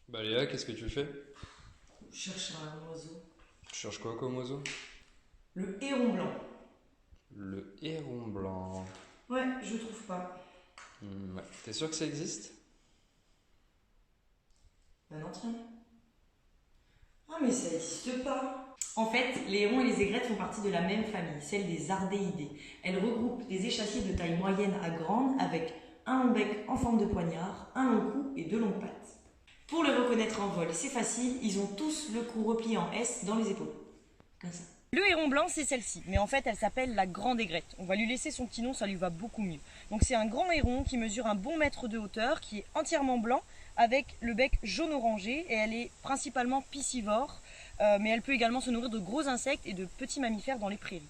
Bah Léa, qu'est-ce que tu fais? Je cherche un oiseau. Tu cherches quoi comme oiseau? Le héron blanc. Le héron blanc. Ouais, je trouve pas. Ouais. T'es sûr que ça existe? Ben non, tiens. Ah, mais ça n'existe pas. En fait, les hérons et les aigrettes font partie de la même famille, celle des ardéidés. Elles regroupent des échassiers de taille moyenne à grande avec un long bec en forme de poignard, un long cou et deux longues pattes. Pour les reconnaître en vol, c'est facile, ils ont tous le cou replié en S dans les épaules. Comme ça. Le héron blanc, c'est celle-ci, mais en fait, elle s'appelle la grande aigrette. On va lui laisser son petit nom, ça lui va beaucoup mieux. Donc c'est un grand héron qui mesure un bon mètre de hauteur, qui est entièrement blanc, avec le bec jaune-orangé, et elle est principalement piscivore, mais elle peut également se nourrir de gros insectes et de petits mammifères dans les prairies.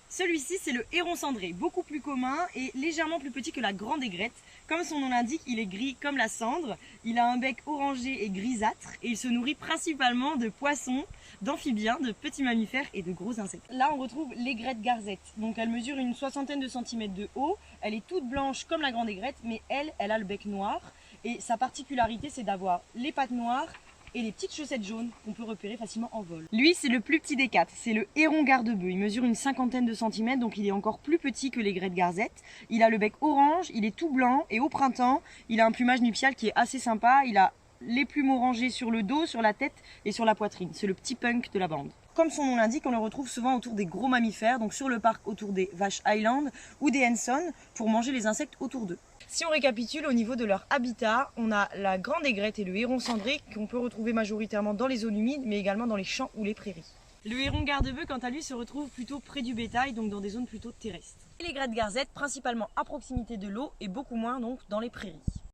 Celui-ci, c'est le héron cendré, beaucoup plus commun et légèrement plus petit que la grande aigrette. Comme son nom l'indique, il est gris comme la cendre, il a un bec orangé et grisâtre et il se nourrit principalement de poissons, d'amphibiens, de petits mammifères et de gros insectes. Là, on retrouve l'aigrette garzette. Donc elle mesure une soixantaine de centimètres de haut, elle est toute blanche comme la grande aigrette, mais elle a le bec noir et sa particularité, c'est d'avoir les pattes noires et les petites chaussettes jaunes qu'on peut repérer facilement en vol. Lui, c'est le plus petit des quatre, c'est le héron garde-bœuf. Il mesure une cinquantaine de centimètres, donc il est encore plus petit que l'aigrette garzette. Il a le bec orange, il est tout blanc et au printemps, il a un plumage nuptial qui est assez sympa. Il a les plumes orangées sur le dos, sur la tête et sur la poitrine. C'est le petit punk de la bande. Comme son nom l'indique, on le retrouve souvent autour des gros mammifères, donc sur le parc autour des vaches Highland ou des Henson pour manger les insectes autour d'eux. Si on récapitule au niveau de leur habitat, on a la grande aigrette et le héron cendré qu'on peut retrouver majoritairement dans les zones humides mais également dans les champs ou les prairies. Le héron garde-bœuf, quant à lui, se retrouve plutôt près du bétail, donc dans des zones plutôt terrestres. Et l'aigrette garzette, principalement à proximité de l'eau et beaucoup moins donc dans les prairies.